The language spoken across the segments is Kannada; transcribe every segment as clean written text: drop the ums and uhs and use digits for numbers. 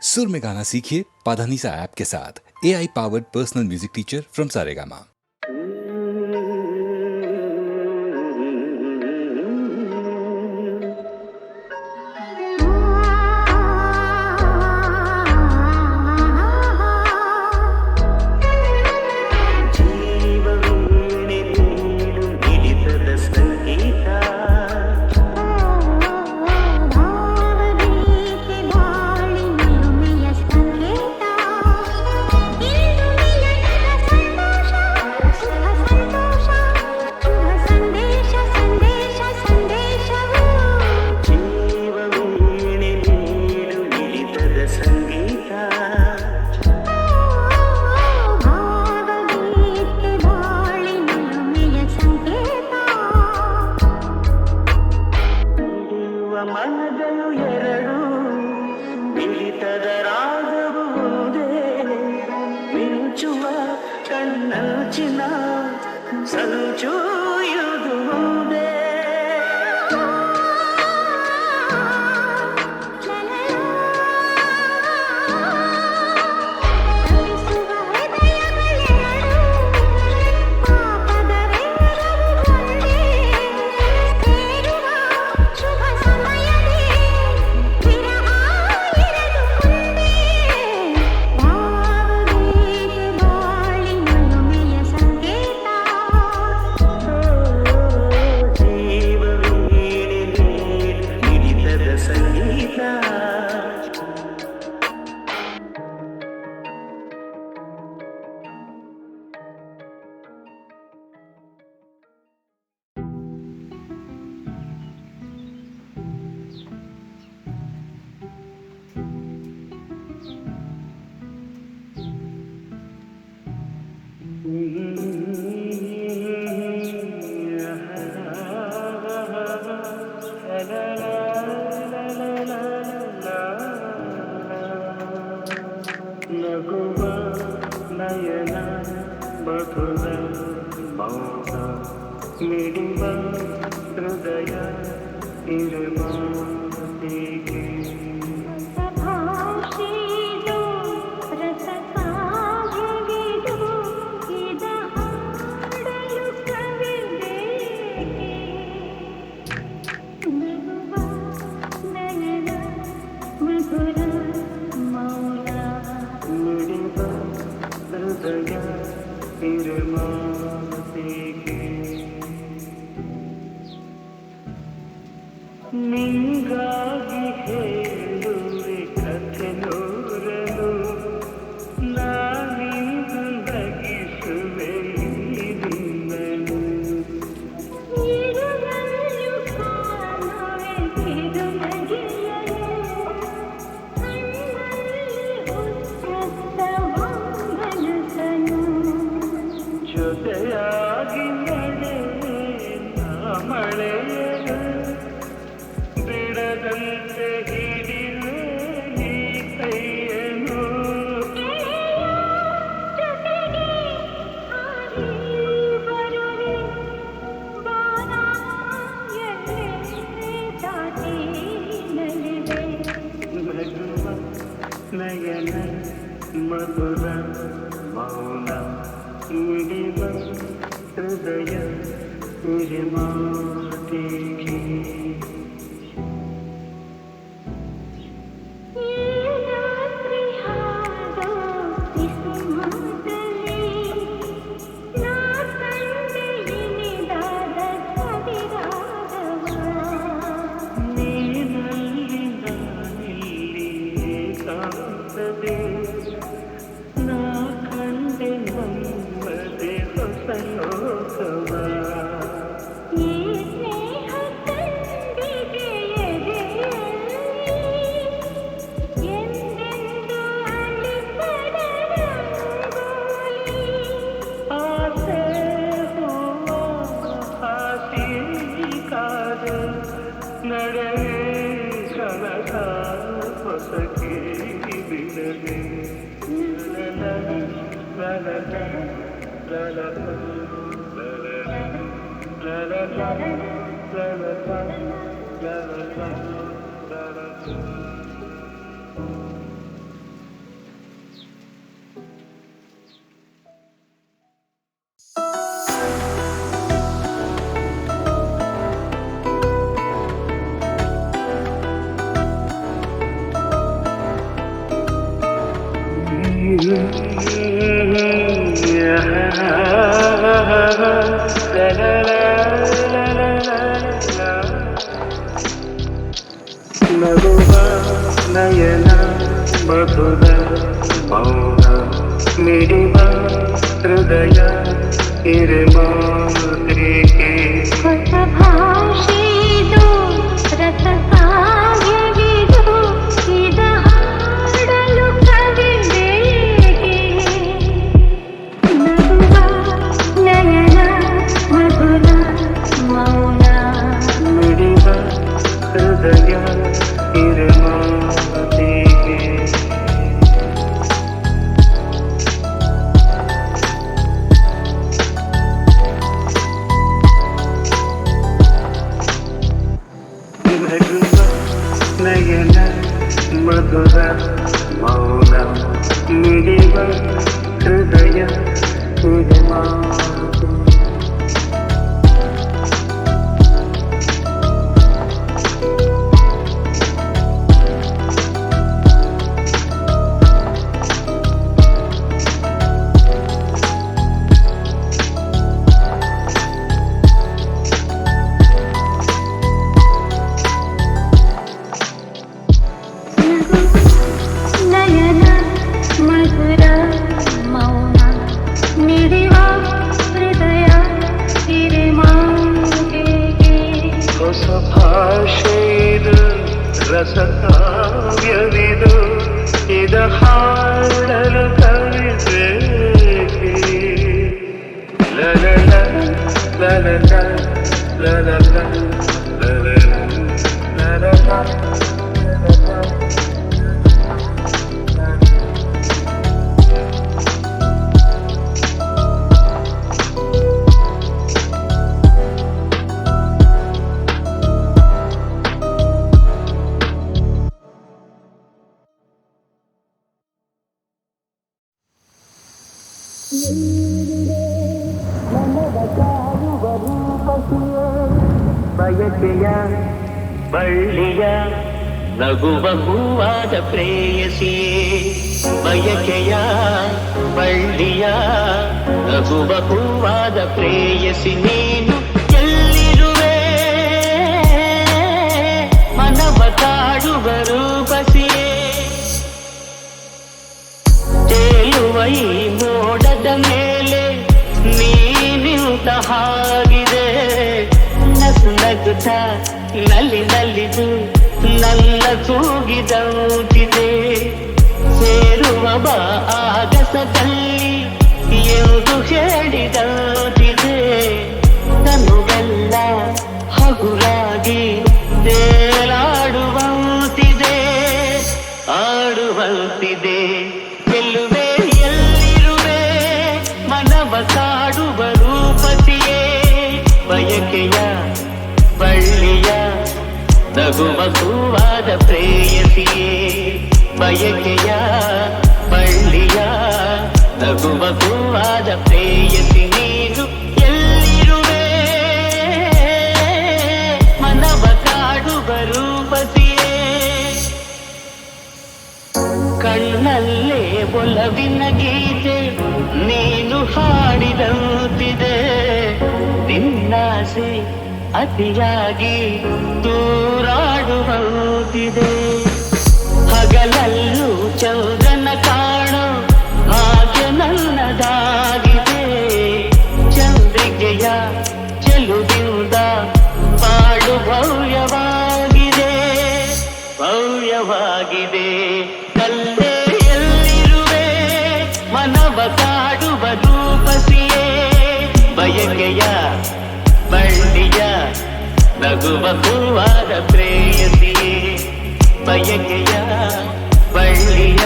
सुर में गाना सीखिए पाधानीसा ऐप के साथ। AI powered personal music teacher from Saregama. ಮನದಳು ಎರಡು ಮಿಳಿತದ ರಾಗವು ಒಂದೇ ಮಿಂಚುವ ಕಣ್ಣಂಚಿನ ಸಂಚು ಇದು ಒಂದೇ ನಗುವ ನಯನ ಮಧುರ ಮೌನ ಮಿಡಿವ ಹೃದಯ ಇರುವ ಹೀಗೆ ನಿಂಗಾಗಿ ಹೇಳುವೆ ಕಥೆ ನೂರನು ನಾನಿಂದು ನಗಿಸುವೆ ನಿನ್ನನು ಜೊತೆಯಾಗಿ ನಡೆವೆ ಮಳೆಯನು ಬಿಡದಂತೆ ಹಿಡಿವೆ ನೀ ಕೈಯನು ನಗುವ ನಯನ ಮಧುರ ಮೌನ ಮಿಡಿವ ಹೃದಯ ಮಾತಿಗೆ ನಾ ಕಂಡೆ ನಮ್ಮದೆ ಹೊಸ ಲೋಕವ ಆಸೆ ಹೂವ ಹಾಸಿ ಕಾದ ನಡೆವೆ ಕನಕ ಹೊಸಕಿ ಬಿಡದೆ ನಗುವ ನಯನ ಮಧುರ ಮೌನ ಮಿಡಿವ ಹೃದಯ ಹಿರಿಮಾತ್ರಿಕೆ ಹೊಸ ಭಾಷೆದು ರಸ ಕಾವ್ಯವಿದು ಇದ ಹಾಡಲು ಕವಿಬೇಕೆ ನಗುವ ನಯನ ಮಧುರ ಮೌನ ಮಿಡಿವ ಹೃದಯ ಹಿರಿಮಾತ್ರಿಕೆ ನಗುವ ನಯನ ಮಧುರ ಮೌನ ಮಿಡಿವ ಹೃದಯ ಹಿರಿಮಾತ್ರಿಕೆ ನಯನ ಮಧುರ ಮೌನ ಮಿಡಿವ ಹೃದಯ ಹಿರಿಮಾತೆಗೆ ಹೊಸ ಭಾಷೆದು ರಸ ಕಾವ್ಯವಿದು ಇದ ಹಾಡಲು ಕವಿಬೇಕೆ ಲಲಲ ಲಲಲ ಲಲಲ ಲಲಲ ಲಲಲ ಬಯಕೆಯ ಬಳ್ಳಿಯ ನಗುವ ಹೂವಾದ ಪ್ರೇಯಸಿಯೇ ಬಯಕೆಯ ಬಳ್ಳಿಯ ನಗುವ ಹೂವಾದ ಪ್ರೇಯಸಿ ನೀನು ಎಲ್ಲಿರುವೆ ಮನವ ಕಾಡುವ ರೂಪಸಿಯೇ ತೇಲುವ ಈ ಮೋಡದ ಮೇಲೆ ನೀನಿಂತ ಹಾಗಿದೆ ನಸು ನಗುತ್ತ ನಲ್ಲಿ ನಲ್ಲಿದು ನನ್ನ ತೂಗಿದಂತಿದೆ ಸೇರುವ ಬಾ ಆಗಸದಲ್ಲಿ ಎಂದು ಹೇಳಿದಂತಿದೆ ತನುಗೆಲ್ಲ ಹಗುರಾಗಿ ತೇಲಾಡುವಂತಿದೆ ಆಡುವಂತಿದೆ ಗೆಲ್ಲುವೆ ಎಲ್ಲಿರುವೆ ಮನವ ಕಾಡುವ ರೂಪಸಿಯೇ ಬಯಕೆಯ ಬಳ್ಳಿಯ ನಗುವ ಹೂವಾದ ಪ್ರೇಯಸಿಯೇ ಬಯಕೆಯ ಬಳ್ಳಿಯ ನಗುವ ಹೂವಾದ ಪ್ರೇಯಸಿ ನೀನು ಎಲ್ಲಿರುವೆ ಮನವ ಕಾಡುವ ರೂಪಸಿಯೇ ಕಣ್ಣಲ್ಲೇ ಒಲವಿನ ಗೀತೆ ನೀನು ಹಾಡಿದಂತಿದೆ ನಿನ್ನಾಸೆ ಅತಿಯಾಗಿ ದೂರಾಡುವಂತಿದೆ ಹಗಲಲ್ಲೂ ಚಂದ್ರನ ಕಾಣೋ ಹಾಗೆ ನನ್ನದಾಗಿದೆ ಚಂದ್ರಿಕೆಯ ಚೆಲುವಿಂದ ಬಾಳು ಭವ್ಯವಾಗಿದೆ ಭವ್ಯವಾಗಿದೆ ಕಲ್ಲೇ ಎಲ್ಲಿರುವೆ ಮನವ ಕಾಡುವ ರೂಪಸಿಯೇ ಬಯಕೆಯ ಬಳ್ಳಿಯ ನಗುವ ಹೂವಾದ ಪ್ರೇಯಸಿಯೇ ಬಯಕೆಯ ಬಳ್ಳಿಯ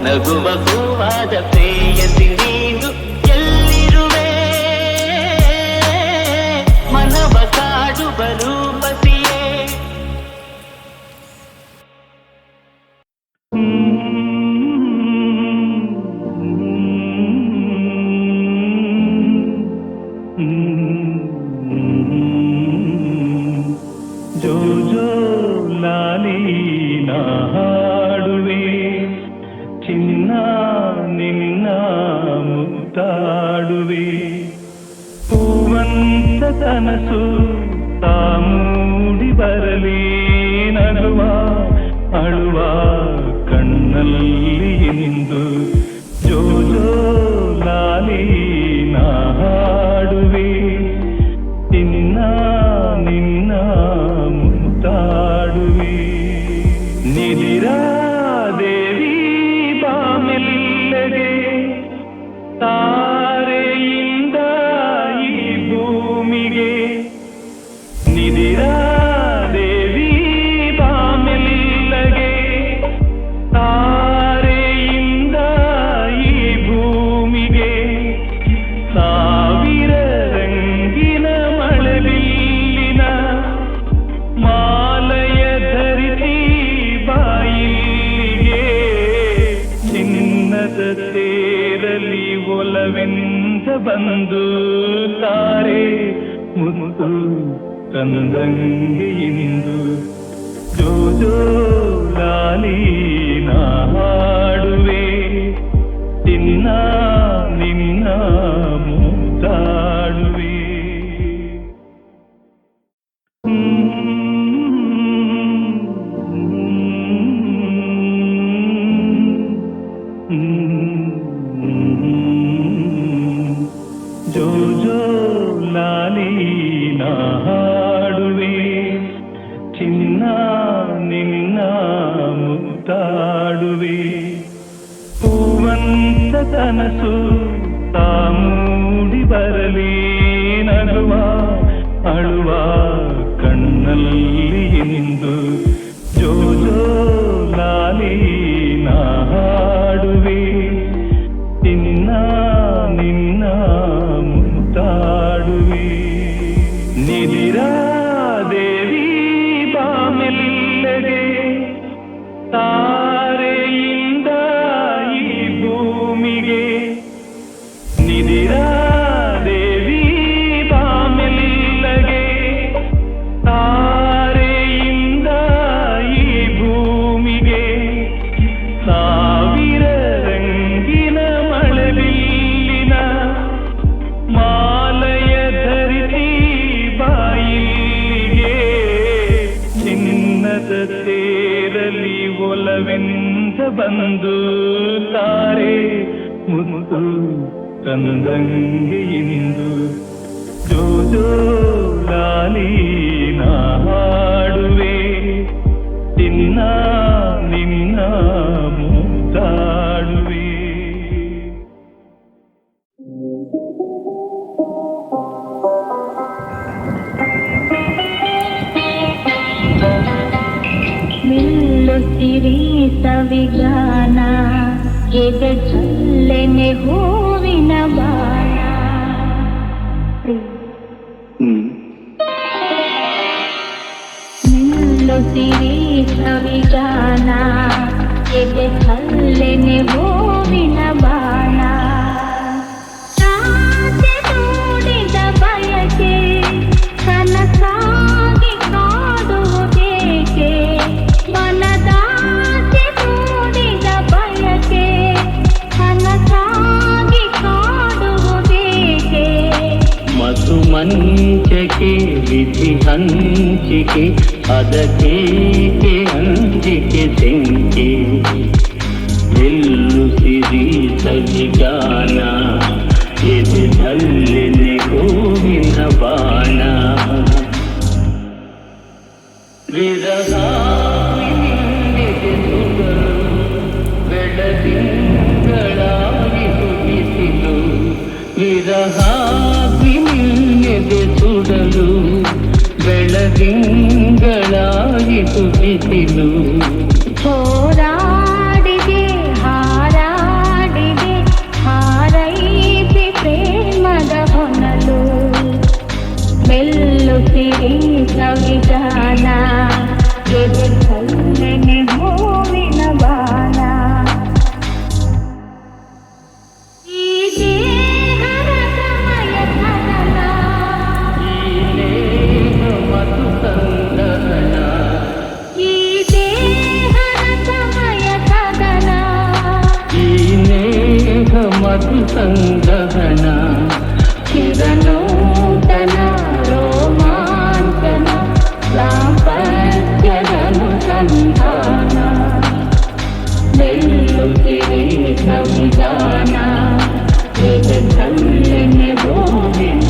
ನಗುವ ಹೂವಾದ ಪ್ರೇಯಸಿ ನೀನು ಎಲ್ಲಿರುವೆ ಮನವ ಕಾಡುವ ರೂಪಸಿಯೇ ಜೋ ಜೋ ಲಾಲಿ ನಾ ಹಾಡುವೆ ಚಿನ್ನ ಹಾಡುವೆ ಹೂವಂತ ಕನಸು ತಾಮೂಡಿ ಬರಲಿ ನಗುವ ಅಳುವ ಕಣ್ಣಲ್ಲಿ ಇಂದು ಜೋ ಜೋ ಲಾಲಿ ನಾ ಹಾಡುವೆ ನಿನ್ನ ನಿನ್ನ ಮುತ್ತಾಡುವೆ ನಿದಿರಾ ದೇವಿ ಬಾಮೆಲ್ಲಗೆ ತಾರೆಯಿಂದ ಈ ಭೂಮಿಗೆ ನಿದಿರಾ ದೇವಿ ಬಾಮೆಲ್ಲಗೆ ತಾರೆಯಿಂದ ಈ ಭೂಮಿಗೆ ಸಾವಿರ ರಂಗಿನ ಮಳೆಬಿಲ್ಲಿನ ಮಾಲಯ ಧರಿಸಿ ಬಾಯಿಗೆ ಚಿನ್ನದ ತೇರಲಿ ಒಲವೆಂದ ಬಂದು ತಾರೆ ಮುತ್ತು ತಂದಂಗೆ ಇಂದು ಜೋ ಜೋ ಲಾಲಿ ನಾ ಹಾಡುವೆ ನಿನ್ನ ನಿನ್ನ ಮುತ್ತಾಡುವೆ ಜೋ ಜೋ ಲಾಲಿ ನಾ ಹಾಡುವೆ ಚಿನ್ನ ನಿನ್ನ ಮುತ್ತಾಡುವೆ ಹೂವಂತ ಕನಸು ತಾಮೂಡಿ ಬರಲಿ ನಗುವ ಅಳುವ ಕಣ್ಣಲ್ಲಿ ಇಂದು ಜೋ ಜೋ ಲಾಲಿ ನಾ ಹಾಡುವೆ ನಿನ್ನ ನಿನ್ನ ಮುತ್ತಾಡುವೆ ನಿದಿರಾ ದೇವಿ ಬಾಮೆಲ್ಲಗೆ ತಾರೆಯಿಂದ ಈ ಭೂಮಿಗೆ ನಿದಿರಾ ದೇವಿ ಬಾಮೆಲ್ಲಗೆ ತಾರೆಯಿಂದ ಈ ಭೂಮಿಗೆ ಸಾವಿರ ರಂಗಿನ ಮಳೆಬಿಲ್ಲಿನ ಮಾಲಯ ಧರಿಸಿ ಬಾಯಿಗೆ ಚಿನ್ನದ ತೇರಲಿ ಒಲವೆಂದ ಬಂದು ತಾರೆ ಮುತ್ತು ತಂದಂಗೆ ಇಂದು ಜೋ ಜೋ ಲಾಲಿ ನಾ ಹಾಡುವೆ ನಿನ್ನ ನಿನ್ನ ಮುತ್ತಾಡುವೆ ನಿಲ್ಲುತ್ತಿರಿ ಸವಿಗಾನ ಎದೆ ಚಲ್ಲೆನೆ ಹೂವಿನ ಬಾಣ ನಿಲ್ಲುತ್ತಿರಿ ಸವಿಗಾನ ಎದೆ ಚಲ್ಲೆನೆ ಹೂವಿನ ಬಾಣ ರಾತ್ರಿ ನೋಡಿದ ಬಯಕೆ ಕನಸಾಗಿ ಕಾಡುವುದೇಕೆ ಮನದಾಸೆ ನೋಡಿದ ಬಯಕೆ ಕನಸಾಗಿ ಕಾಡುವುದೇಕೆ ಮಧು ಮಂಚಕೆ ವಿಧಿ ಹಂಚಿಕೆ ಅದಕ್ಕೇಕೆ ಅಂಜಿಕೆ ತೆಂಕೆ ಎಲ್ಲು ಸಿರಿ ಸವಿಗಾನ ಎದೆ ಧಲ್ಲೆನೆ ಹೂವಿನ ಬಾಣ ವಿರಹ ಬೆಳದಿಂಗಳಾಗಿ ಹುಗಿಸಿಲು ವಿರಹಾಗ್ನಿ ನಿನ್ನೆದೆ ಸುಡಲು ಬೆಳದಿಂಗಳಾಗಿ ಹುಗಿಸಿಲು ಹೋರಾಡಿದೆ ಹಾರಾಡಿದೆ ಹಾರೈಸಿ ಪ್ರೇಮದ ಹೊನಲು ಮೆಲ್ಲುತ್ತಿರಿ ಸವಿಗಾನ ಎದೆ ಚಲ್ಲೆನೆ ಹೂವಿನ ಬಾಣ ಈ ದೇಹದ ಸಮಯ ಕನನ ಈ ನೇಹ ಮಧು ಸಂದಹನ ಈ ದೇಹದ ಸಮಯ ಕದನ ಈ ನೇಹ ಮಧು ಸಂದಹನ ಹೇಳುತ್ತಿದೆ ಸಂವಿಧಾನ ವೇದದಲ್ಲೆನೆ ಗೋವಿನ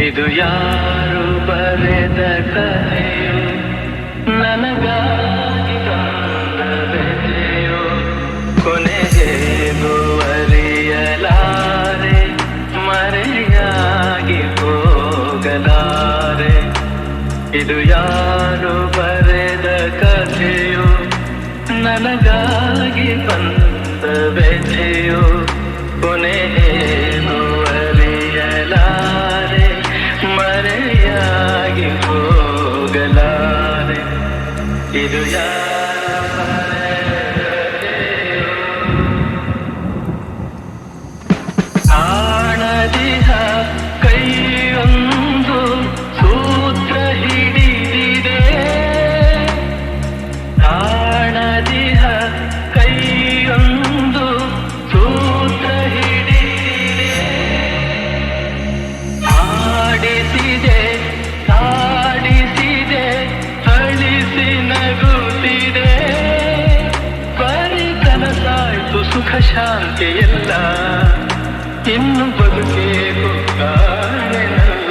ಇದು ಯಾರು ಬರೆದ ಕಥೆಯೋ ನನಗಾಗಿ ತಂದ ಬೆಲೆಯೋ ಕೊನೆಗೇನು ಅರಿಯಲಾರೆ ಮರೆಯಾಗಿ ಹೋಗಲಾರೆ ಇದು ಯಾರು ಬರೆದ ಕಥೆಯೋ ನನಗಾಗಿ ಬಂದ ಬೆಲೆಯೋ ಕೊನೆಗೇನು ಅರಿಯಲಾರೆ ಮರೆಯಾಗಿ ಹೋಗಲಾರೆ ಇದು ಆಣದಿಹ ಕೈಯೊಂದು ಸೂತ್ರ ಹಿಡಿದಿದೆ ಆಣದಿಹ ಕೈಯೊಂದು ಸೂತ್ರ ಹಿಡಿದಿದೆ ಆಡಿಸಿದೆ ಕಾಡಿಸಿದೆ ಅಳಿಸಿ ನಗುತ್ತಿದೆ ಬರೀ ಕನಸಾಯ್ತು ಸುಖ ಶಾಂತಿ ಎಲ್ಲ ಇನ್ನು ಬದುಕೇಕು ಕಾಣೆನಲ್ಲ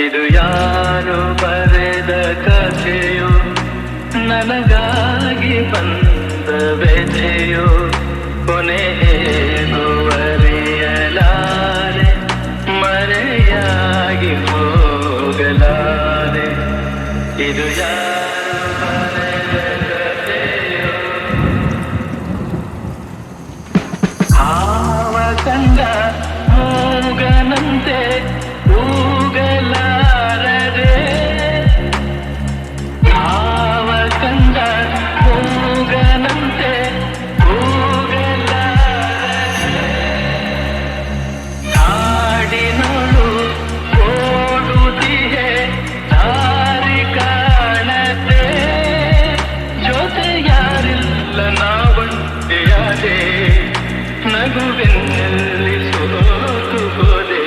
ಇದು ಯಾರು ಬರೆದ ಕಥೆಯೋ ನನಗಾಗಿ ಬಂದ ವ್ಯಥೆಯೋ ಕೊನೆಗೇನು ಅರಿಯಲಾರೆ ಮರೆಯಾಗಿ ಹೋಗಲಾರೆ ಇದು ಯಾರು ಬರೆದ ಕಥೆಯೋ ಹಾವ ಕಂಡ ಮೂಗನಂತೆ ಕೂಗಲಾರದೆ ಹಾವ ಕಂಡ ಮೂಗನಂತೆ ಕೂಗಲಾರದೆ ಕಾಡಿನಳು ಓಡುತ್ತಿಯೇ ದಾರಿ ಕಾಣದೆ ಜೊತೆ ಯಾರಿಲ್ಲ ನಾವಂತೆಯಾದೆ ನಗುವೆನ್ನಲ್ಲಿ ಸೋತು ಹೋದೆ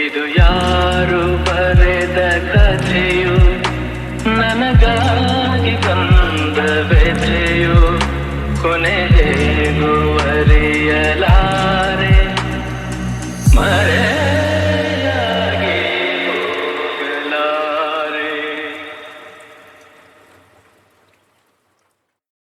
ಇದು ಯಾರು ಬರೆದ ಕಥೆಯೋ ನನಗಾಗಿ ಬಂದ ವ್ಯಥೆಯೋ ಕೊನೆಗೇನು ಅರಿಯಲಾರೆ